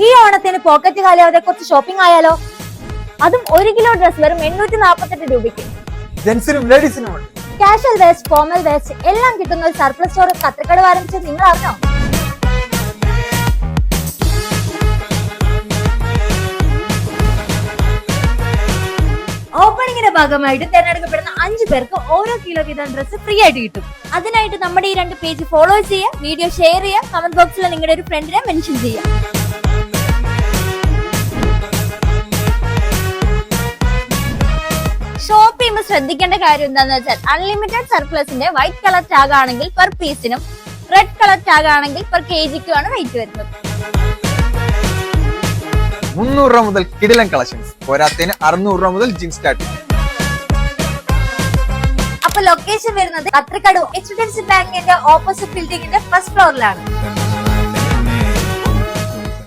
ഈ ഓണത്തിന് പോക്കറ്റ് കാലാവധി കുറച്ച് ഷോപ്പിംഗ് ആയാലോ? അതും 1 കിലോ ഡ്രസ് വെറും 848 രൂപയ്ക്ക്. ജെന്റ്സിനും ലേഡീസിനും ഉണ്ട്. കാഷ്വൽ വേസ്റ്റ്, ഫോർമൽ വേസ്റ്റ് എല്ലാം കിട്ടുന്ന ഒരു സർപ്ലസ് സ്റ്റോർ കത്രിക്കടവ് ആരംഭിച്ചത് നിങ്ങൾ അറിഞ്ഞോ? ഓപ്പണിംഗിന്റെ ഭാഗമായിട്ട് തിരഞ്ഞെടുക്കപ്പെടുന്ന 5 പേർക്ക് ഓരോ കിലോ വീതം ഡ്രസ് ഫ്രീ ആയിട്ട് കിട്ടും. അതിനായിട്ട് നമ്മുടെ ഈ 2 പേജ് ഫോളോ ചെയ്യുക, വീഡിയോ ഷെയർ ചെയ്യുക, കമന്റ് ബോക്സിൽ നിങ്ങളുടെ ഒരു ഫ്രണ്ടിനെ മെൻഷൻ ചെയ്യുക. ഷോപ്പ് ചെയ്യുമ്പോൾ ശ്രദ്ധിക്കേണ്ട കാര്യം എന്താണെന്ന് വെച്ചാൽ അൺലിമിറ്റഡ് സർപ്ലസിന്റെ വൈറ്റ് കളർ ടാഗ് ആണെങ്കിൽ പെർ പീസിനും, റെഡ് കളർ ടാഗ് ആണെങ്കിൽ പെർ കെജിക്കുമാണ് വെയിറ്റ് വരുന്നത്. 300 രൂപ മുതൽ കിടിലൻ കളക്ഷൻസ്, പോരാത്തതിന് 600 രൂപ മുതൽ ജീൻസ് സ്റ്റാർട്ട്. അപ്പൊ ലൊക്കേഷൻ വരുന്നത് കത്രിക്കടവ് HDFC ബാങ്കിന്റെ ഓപ്പോസിറ്റ് ബിൽഡിംഗിന്റെ ഫസ്റ്റ് ഫ്ലോറിലാണ്.